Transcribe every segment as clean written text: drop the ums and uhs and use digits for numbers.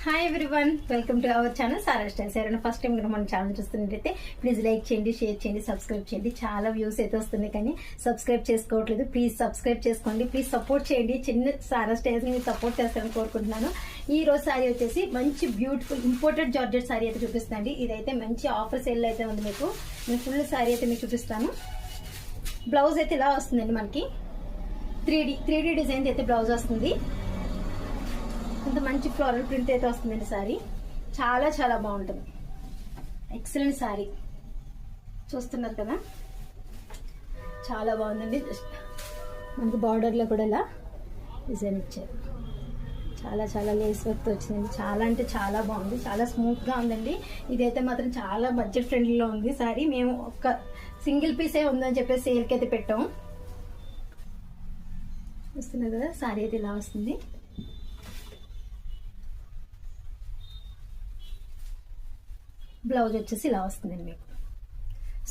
Hi everyone, welcome to our channel Sara styles. ఎవరైనా first time కనుక మన ఛానల్ చూస్తున్నట్టయితే ప్లీజ్ లైక్ చేయండి, షేర్ చేయండి, సబ్స్క్రైబ్ చేయండి. చాలా వ్యూస్ అయితే వస్తున్నాయి కానీ సబ్స్క్రైబ్ చేసుకోవట్లేదు. ప్లీజ్ సబ్స్క్రైబ్ చేసుకోండి, ప్లీజ్ సపోర్ట్ చేయండి. చిన్న సారా స్టైల్స్ ని సపోర్ట్ చేస్తారని కోరుకుంటున్నాను. ఈ రోజు సారీ వచ్చేసి మంచి బ్యూటిఫుల్ ఇంపోర్టెడ్ జార్జెట్ సారీ అయితే చూపిస్తానండి. ఇదైతే మంచి ఆఫర్ సేల్ అయితే ఉంది. నేను ఫుల్ సారీ అయితే మీకు చూపిస్తాను. బ్లౌజ్ అయితే ఇలా వస్తుందండి. మనకి 3D డిజైన్ అయితే బ్లౌజ్ వస్తుంది. ఇంత మంచి ఫ్లోరల్ ప్రింట్ అయితే వస్తుందండి. సారీ చాలా చాలా బాగుంటుంది. ఎక్సలెంట్ సారీ చూస్తున్నారు కదా, చాలా బాగుందండి. మనకి బార్డర్లో కూడా ఇలా డిజైన్ ఇచ్చారు. చాలా చాలా లేస్ వర్క్ వచ్చిందండి. చాలా అంటే చాలా బాగుంది, చాలా స్మూత్గా ఉందండి. ఇదైతే మాత్రం చాలా బడ్జెట్ ఫ్రెండ్లీలో ఉంది సారీ. మేము ఒక సింగిల్ పీసే ఉందని చెప్పేసి సేల్కి అయితే పెట్టాము. చూస్తున్నారు కదా, సారీ అయితే ఇలా వస్తుంది. బ్లౌజ్ వచ్చేసి ఇలా వస్తుందండి. మీకు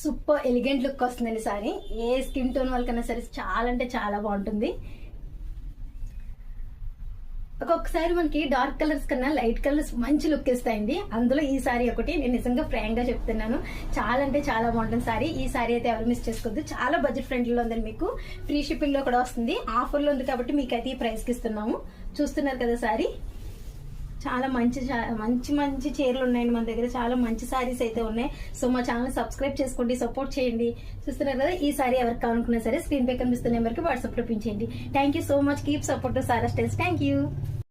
సూపర్ ఎలిగెంట్ లుక్ వస్తుందండి సారీ. ఏ స్కిన్ టోన్ వాళ్ళకన్నా సరే చాలా అంటే చాలా బాగుంటుంది. ఒక్కొక్కసారి మనకి డార్క్ కలర్స్ కన్నా లైట్ కలర్స్ మంచి లుక్ ఇస్తాయండి. అందులో ఈ సారీ ఒకటి నేను నిజంగా ఫ్రాంక్ గా చెప్తున్నాను. చాలా అంటే చాలా బాగుంటుంది సారీ. ఈ సారీ అయితే ఎవరు మిస్ చేసుకోవద్దు. చాలా బడ్జెట్ ఫ్రెండ్లీలో ఉందండి. మీకు ఫ్రీ షిప్పింగ్ లో కూడా వస్తుంది. ఆఫర్లో ఉంది కాబట్టి మీకు అయితే ఈ ప్రైస్ కి ఇస్తున్నాము. చూస్తున్నారు కదా సారీ. చాలా మంచి మంచి చీరలు ఉన్నాయండి మన దగ్గర. చాలా మంచి సారీస్ అయితే ఉన్నాయి. సో మా ఛానల్ సబ్స్క్రైబ్ చేసుకోండి, సపోర్ట్ చేయండి. చూస్తున్నారు కదా, ఈ సారీ ఎవరికి కావాలనుకున్నా సరే స్క్రీన్ పై కనిపిస్తున్న నెంబర్కి వాట్సాప్ లో పించండి. Thank you so much. Keep support to Sara Styles. Thank you.